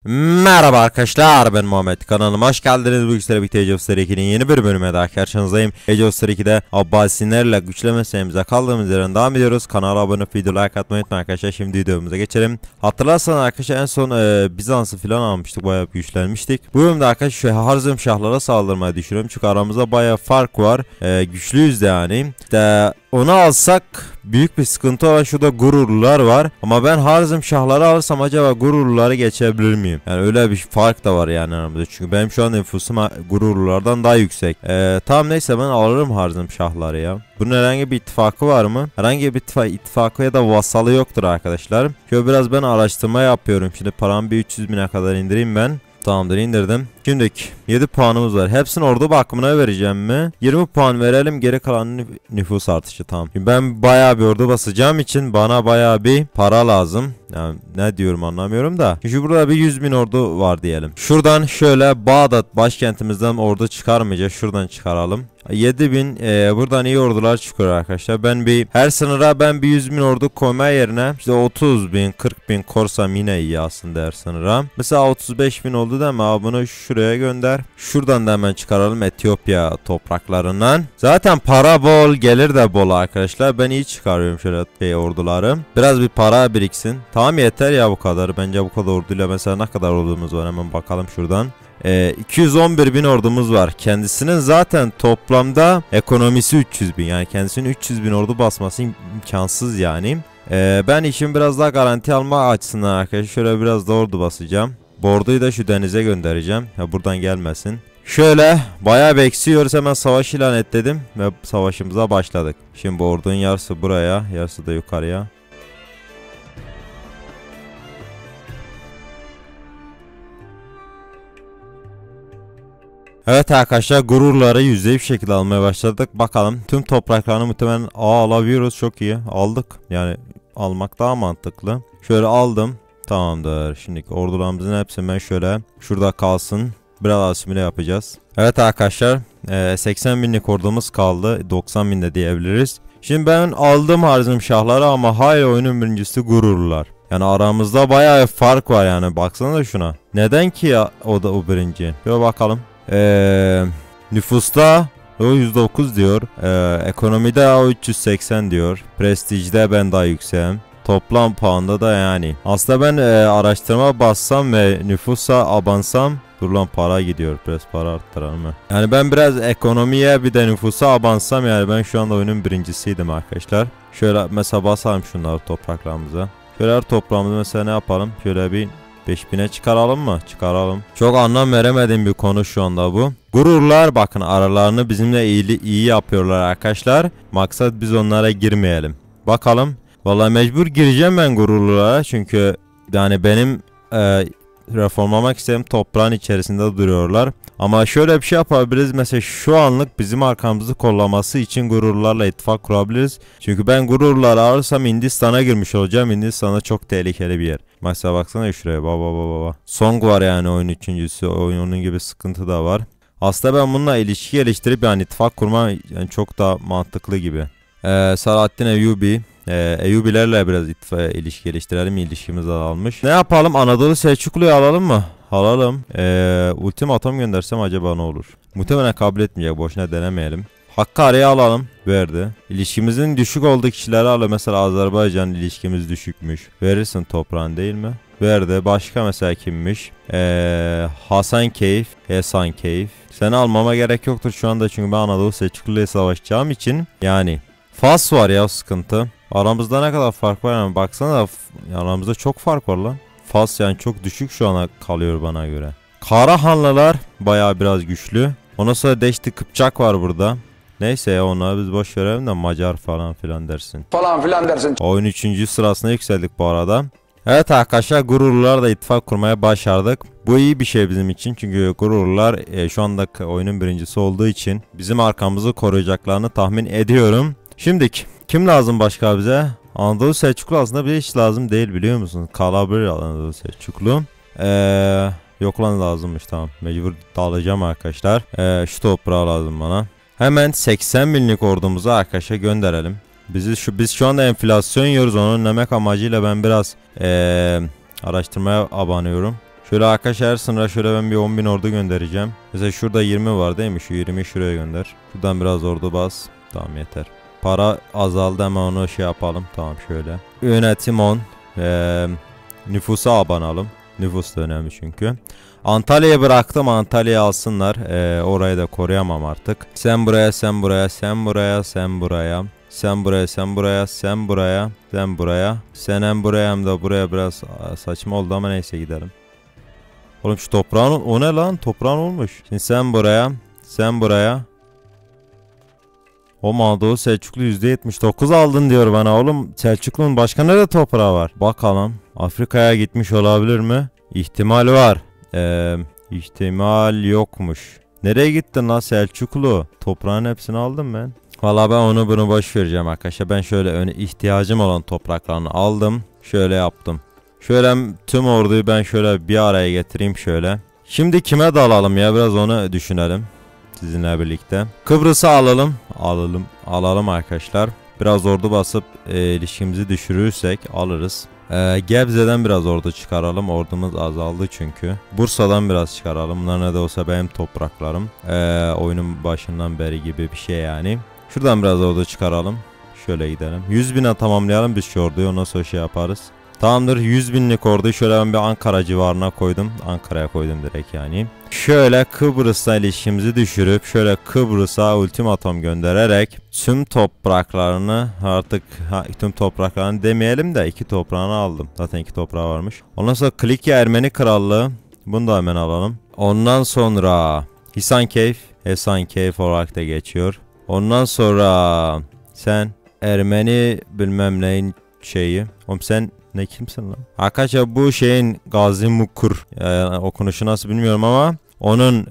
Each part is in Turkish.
Merhaba arkadaşlar, ben Muhammed, kanalıma hoş geldiniz. Bu güzel bir Age of Story 2'nin yeni bir bölümüne daha karşınızdayım. Age of Story 2'de Abbasilerle güçleme serimize kaldığımız yerden devam ediyoruz. Kanala abone olup video like atmayı unutmayın arkadaşlar. Şimdi videomuza geçelim. Hatırlarsanız arkadaşlar en son Bizans'ı falan almıştık, bayağı güçlenmiştik. Bu bölümde arkadaşlar Harzım Şahlara saldırmayı düşünüyorum. Çünkü aramızda bayağı fark var. Güçlüyüz de yani. İşte onu alsak büyük bir sıkıntı olan şurada gururlular var. Ama ben Harzım Şahları alırsam acaba gururluları geçebilir miyim? Yani öyle bir fark da var yani aramızda. Çünkü benim şu an nüfusum gururlulardan daha yüksek. Tamam neyse, ben alırım Harzım Şahları ya. Bunun herhangi bir ittifakı var mı? Herhangi bir ittifakı ya da vasalı yoktur arkadaşlar. Şöyle biraz ben araştırma yapıyorum. Şimdi paramı bir 300 bine kadar indireyim ben. Tamamdır, indirdim. Şimdiki 7 puanımız var. Hepsini ordu bakımına vereceğim mi? 20 puan verelim, geri kalan nüfus artışı, tamam. Şimdi ben bayağı bir ordu basacağım için bana bayağı bir para lazım. Yani ne diyorum anlamıyorum da. Çünkü burada bir 100.000 ordu var diyelim. Şuradan şöyle Bağdat başkentimizden ordu çıkarmayacağız. Şuradan çıkaralım. 7.000 buradan iyi ordular çıkıyor arkadaşlar. Ben her sınıra ben bir 100.000 ordu koyma yerine işte 30.000 40.000 korsam yine iyi aslında her sınıra. Mesela 35.000 oldu değil mi? Abi bunu şuraya gönder. Şuradan da hemen çıkaralım Etiyopya topraklarından. Zaten para bol, gelir de bol arkadaşlar. Ben iyi çıkarıyorum şöyle orduları. Biraz bir para biriksin. Tamam, yeter ya bu kadar. Bence bu kadar orduyla mesela ne kadar ordumuz var, hemen bakalım şuradan. 211.000 ordumuz var. Kendisinin zaten toplamda ekonomisi 300.000. Yani kendisinin 300.000 ordu basması imkansız yani. Ben işimi biraz daha garanti alma açısından arkadaşlar şöyle biraz da ordu basacağım. Bu orduyu da şu denize göndereceğim. Ya buradan gelmesin. Şöyle bayağı bir eksiyoruz, hemen savaş ilan et dedim ve savaşımıza başladık. Şimdi bu ordunun yarısı buraya, yarısı da yukarıya. Evet arkadaşlar, gururları yüzde bir şekilde almaya başladık. Bakalım tüm topraklarını muhtemelen alabiliyoruz. Çok iyi aldık. Yani almak daha mantıklı. Şöyle aldım. Tamamdır. Şimdiki ordularımızın hepsi ben şöyle şurada kalsın. Biraz asimile yapacağız. Evet arkadaşlar 80.000'lik ordumuz kaldı. 90.000 de diyebiliriz. Şimdi ben aldım Harzım Şahları ama hala oyunun birincisi gururlular. Yani aramızda bayağı fark var yani. Baksana da şuna. Neden ki ya o da o birinci? Şöyle bakalım. Nüfusta o 109 diyor. Ekonomide o 380 diyor. Prestijde ben daha yükseğim. Toplam puanda da yani. Aslında ben araştırma bassam ve nüfusa abansam. Dur lan, para gidiyor. Biraz para arttıralım mı? Yani ben biraz ekonomiye bir de nüfusa abansam yani ben şu anda oyunun birincisiydim arkadaşlar. Şöyle mesela basalım şunları topraklarımıza. Şöyle her toprağımızı mesela ne yapalım? Şöyle bir 5.000'e çıkaralım mı? Çıkaralım. Çok anlam veremediğim bir konu şu anda bu. Gururlar bakın aralarını bizimle iyi yapıyorlar arkadaşlar. Maksat biz onlara girmeyelim. Bakalım. Vallahi mecbur gireceğim ben gururlulara. Çünkü yani benim reformlamak istediğim toprağın içerisinde duruyorlar. Ama şöyle bir şey yapabiliriz. Mesela şu anlık bizim arkamızı kollaması için gururlarla ittifak kurabiliriz. Çünkü ben gururları alırsam Hindistan'a girmiş olacağım. Hindistan'a çok tehlikeli bir yer. Mesela baksana şuraya. Baba. Song var yani oyun üçüncüsü. Onun gibi sıkıntı da var. Aslında ben bununla ilişki geliştirip yani ittifak kurma yani çok daha mantıklı gibi. Salahaddin Eyyubi. Eyyubilerle biraz ilişki geliştirelim. İlişkimiz azalmış. Ne yapalım? Anadolu Selçuklu'yu alalım mı? Alalım. Ultimatom göndersem acaba ne olur? Muhtemelen kabul etmeyecek. Boşuna denemeyelim. Hakkari'yi alalım. Verdi. İlişkimizin düşük olduğu kişileri alalım. Mesela Azerbaycan ilişkimiz düşükmüş. Verirsin toprağın değil mi? Verdi. Başka mesela kimmiş? Hasan Keyif. Hasan Keyif. Seni almama gerek yoktur şu anda çünkü ben Anadolu Selçuklu'yla savaşacağım için. Yani Fas var ya, sıkıntı. Aramızda ne kadar fark var yani, baksana aramızda çok fark var lan. Fas yani çok düşük şu ana kalıyor bana göre. Karahanlılar bayağı biraz güçlü. Ondan sonra Deşti Kıpçak var burada. Neyse ya, onları biz boş verelim de Macar falan filan dersin. Oyun 3. sırasına yükseldik bu arada. Evet arkadaşlar, gururlular da ittifak kurmaya başardık. Bu iyi bir şey bizim için çünkü gururlular şu anda oyunun birincisi olduğu için bizim arkamızı koruyacaklarını tahmin ediyorum. Şimdiki kim lazım başka bize? Anadolu Selçuklu aslında bize hiç lazım değil, biliyor musun? Kalabria Anadolu Selçuklu. Yok lan, lazımmış, tamam. Mecbur dağılacağım arkadaşlar. Şu toprağı lazım bana. Hemen 80.000'lik ordumuzu arkadaşa gönderelim. Biz şu anda enflasyon yiyoruz, onu önlemek amacıyla ben biraz araştırmaya abanıyorum. Şöyle arkadaşlar her sınıra şöyle ben bir 10.000 ordu göndereceğim. Mesela şurada 20 var değil mi? Şu 20'yi şuraya gönder. Şuradan biraz ordu bas. Tamam yeter. Para azaldı ama onu şey yapalım. Tamam şöyle. Yönetim 10. Nüfusa abanalım. Nüfus da önemli çünkü. Antalya'yı bıraktım. Antalya'yı alsınlar. Orayı da koruyamam artık. Sen buraya, sen buraya, sen buraya, sen buraya. Sen buraya, sen buraya, sen buraya, sen buraya. Sen hem buraya hem de buraya biraz saçma oldu ama neyse gidelim. Oğlum şu toprağın o ne lan? Toprağın olmuş. Şimdi sen buraya, sen buraya. O Anadolu Selçuklu %79 aldın diyor bana oğlum. Selçuklu'nun başka nerede toprağı var? Bakalım. Afrika'ya gitmiş olabilir mi? İhtimal var. İhtimal yokmuş. Nereye gittin lan Selçuklu? Toprağın hepsini aldım ben. Valla ben onu bunu boş vereceğim arkadaşlar. Ben şöyle ihtiyacım olan topraklarını aldım. Şöyle yaptım. Şöyle tüm orduyu ben şöyle bir araya getireyim şöyle. Şimdi kime dalalım ya, biraz onu düşünelim. Sizinle birlikte. Kıbrıs'ı alalım. Alalım arkadaşlar. Biraz ordu basıp ilişkimizi düşürürsek alırız. Gebze'den biraz ordu çıkaralım. Ordumuz azaldı çünkü. Bursa'dan biraz çıkaralım. Bunlar ne de olsa benim topraklarım. Oyunun başından beri gibi bir şey yani. Şuradan biraz ordu çıkaralım. Şöyle gidelim. 100.000'e tamamlayalım biz şu orduyu. Ondan sonra şey yaparız. Tamamdır, 100.000'lik orduyu şöyle ben bir Ankara civarına koydum. Ankara'ya koydum direkt yani. Şöyle Kıbrıs'la ilişkimizi düşürüp şöyle Kıbrıs'a ultimatom göndererek tüm topraklarını artık tüm topraklarını demeyelim de 2 toprağını aldım. Zaten 2 toprağı varmış. Ondan sonra Kilikya Ermeni Krallığı. Bunu da hemen alalım. Ondan sonra Hasankeyf olarak da geçiyor. Ondan sonra sen Ermeni bilmem neyin şeyi. Oğlum sen ne kimsin lan? Arkadaşlar bu şeyin Gazi Mukur okunuşu nasıl bilmiyorum ama onun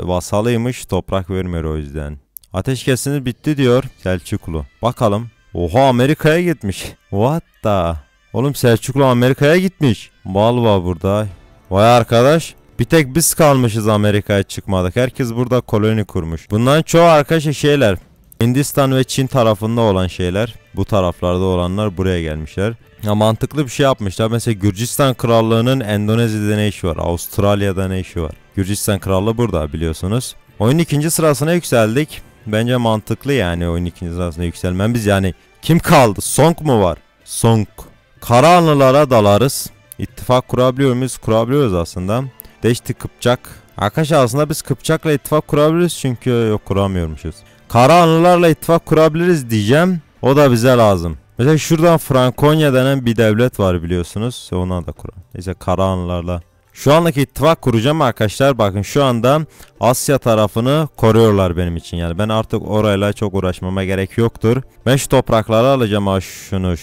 vasalıymış, toprak vermiyor o yüzden. Ateşkesiniz bitti diyor Selçuklu. Bakalım. Oha Amerika'ya gitmiş. What the? Oğlum Selçuklu Amerika'ya gitmiş. Mal var burada. Vay arkadaş. Bir tek biz kalmışız Amerika'ya çıkmadık. Herkes burada koloni kurmuş. Bunların çoğu arkadaşlar şeyler. Hindistan ve Çin tarafında olan şeyler. Bu taraflarda olanlar buraya gelmişler. Ya mantıklı bir şey yapmışlar. Mesela Gürcistan Krallığı'nın Endonezya'da ne işi var? Avustralya'da ne işi var? Gürcistan Krallığı burada biliyorsunuz. Oyunun 2. sırasına yükseldik. Bence mantıklı yani oyunun 2. sırasına yükselmemiz. Yani kim kaldı? Song mu var? Song. Karahanlılara dalarız. İttifak kurabiliyor muyuz? Kurabiliyoruz aslında. Deşti Kıpçak. Arkadaşlar aslında biz Kıpçak'la ittifak kurabiliriz çünkü yok kuramıyormuşuz. Karahanlılarla ittifak kurabiliriz diyeceğim. O da bize lazım. Mesela şuradan Frankonya denen bir devlet var biliyorsunuz. Ona da kuralım. Neyse Karahanlılarla. Şu andaki ittifak kuracağım arkadaşlar. Bakın şu anda Asya tarafını koruyorlar benim için. Yani ben artık orayla çok uğraşmama gerek yoktur. Ben şu toprakları alacağım. Ha, şunu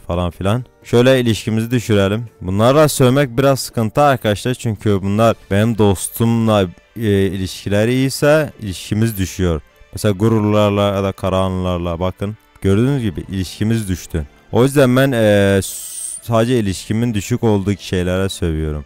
falan filan. Şöyle ilişkimizi düşürelim. Bunlarla sövmek biraz sıkıntı arkadaşlar. Çünkü bunlar benim dostumla ilişkileri iyiyse ilişkimiz düşüyor. Mesela Gururlarla ya da Karahanlılarla bakın. Gördüğünüz gibi ilişkimiz düştü. O yüzden ben sadece ilişkimin düşük olduğu şeylere sövüyorum.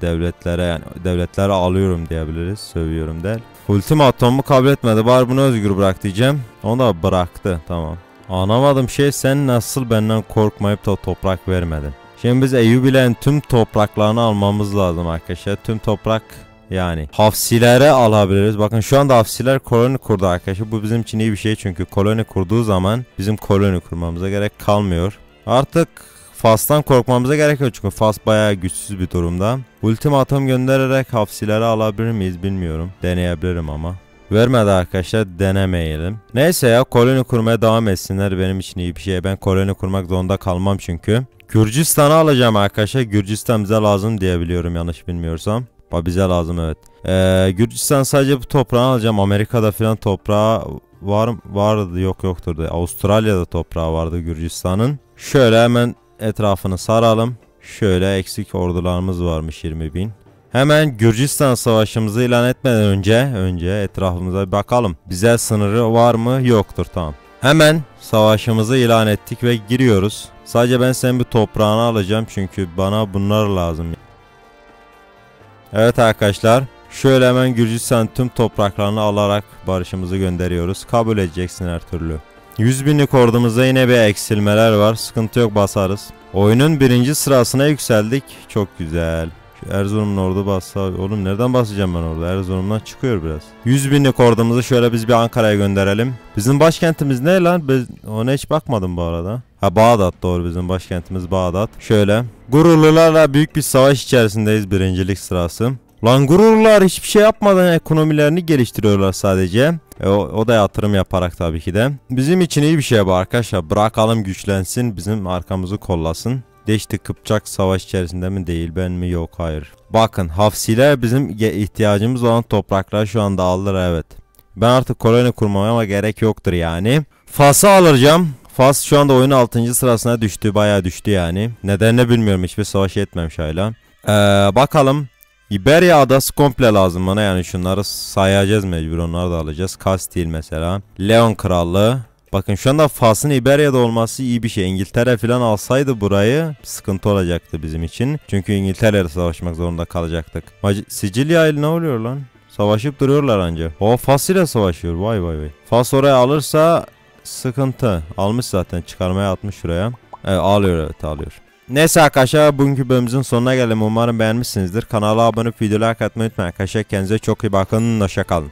Devletlere yani devletlere alıyorum diyebiliriz. Sövüyorum der. Ultimatomu kabul etmedi. Bari bunu özgür bırak diyeceğim. Onu da bıraktı. Tamam. Anlamadım şey, sen nasıl benden korkmayıp da toprak vermedin? Şimdi biz Eyyubilerin tüm topraklarını almamız lazım arkadaşlar. Tüm toprak yani Hafsilere alabiliriz. Bakın şu anda Hafsiler koloni kurdu arkadaşlar. Bu bizim için iyi bir şey çünkü koloni kurduğu zaman bizim koloni kurmamıza gerek kalmıyor. Artık Fas'tan korkmamıza gerek yok çünkü Fas bayağı güçsüz bir durumda. Ultimatum göndererek Hafsileri alabilir miyiz bilmiyorum. Deneyebilirim ama. Vermedi arkadaşlar, denemeyelim. Neyse ya, koloni kurmaya devam etsinler, benim için iyi bir şey. Ben koloni kurmak zorunda kalmam çünkü. Gürcistan'ı alacağım arkadaşlar. Gürcistan bize lazım diyebiliyorum yanlış bilmiyorsam. Bize lazım evet. Gürcistan sadece bu toprağı alacağım. Amerika'da falan toprağı vardı yoktur diye. Avustralya'da toprağı vardı Gürcistan'ın. Şöyle hemen etrafını saralım. Şöyle eksik ordularımız varmış 20.000. Hemen Gürcistan savaşımızı ilan etmeden önce etrafımıza bir bakalım. Bize sınırı var mı? Yoktur, tamam. Hemen savaşımızı ilan ettik ve giriyoruz. Sadece ben senin bir toprağını alacağım çünkü bana bunlar lazım. Evet arkadaşlar, şöyle hemen Gürcistan tüm topraklarını alarak barışımızı gönderiyoruz. Kabul edeceksin her türlü. 100.000'lik ordumuzda yine bir eksilmeler var. Sıkıntı yok, basarız. Oyunun 1. sırasına yükseldik. Çok güzel. Şu Erzurum'un ordu bassa. Oğlum nereden basacağım ben orada? Erzurum'dan çıkıyor biraz. 100 binlik ordumuzu şöyle biz bir Ankara'ya gönderelim. Bizim başkentimiz ne lan? Ona hiç bakmadım bu arada. Ha, Bağdat, doğru, bizim başkentimiz Bağdat. Şöyle. Gururlularla büyük bir savaş içerisindeyiz, birincilik sırası. Lan gururlar hiçbir şey yapmadan ekonomilerini geliştiriyorlar sadece. O da yatırım yaparak tabii ki de. Bizim için iyi bir şey bu arkadaşlar. Bırakalım güçlensin, bizim arkamızı kollasın. Deşti Kıpçak savaş içerisinde mi değil, ben mi, yok, hayır. Bakın Hafsiler bizim ihtiyacımız olan topraklar şu anda aldılar, evet. Ben artık koloni kurmama gerek yoktur yani. Fas'ı alacağım. Fas şu anda oyunun 6. sırasına düştü, bayağı düştü yani. Nedenini bilmiyorum, hiçbir savaş etmemiş hala. Bakalım. İberya adası komple lazım bana, yani şunları sayacağız mecbur, onları da alacağız. Kastil mesela. Leon Krallığı. Bakın şu anda Fas'ın İberya'da olması iyi bir şey. İngiltere falan alsaydı burayı sıkıntı olacaktı bizim için. Çünkü İngiltere'yle savaşmak zorunda kalacaktık. Sicilya ile ne oluyor lan? Savaşıp duruyorlar anca. O Fas ile savaşıyor, vay vay vay. Fas oraya alırsa sıkıntı. Almış zaten, çıkarmaya atmış şuraya. Evet, alıyor, evet alıyor. Neyse arkadaşlar, bugünkü bölümümüzün sonuna geldim. Umarım beğenmişsinizdir. Kanala abone olup videoyu like atmayı unutmayın arkadaşlar. Kendinize çok iyi bakın. Hoşça kalın.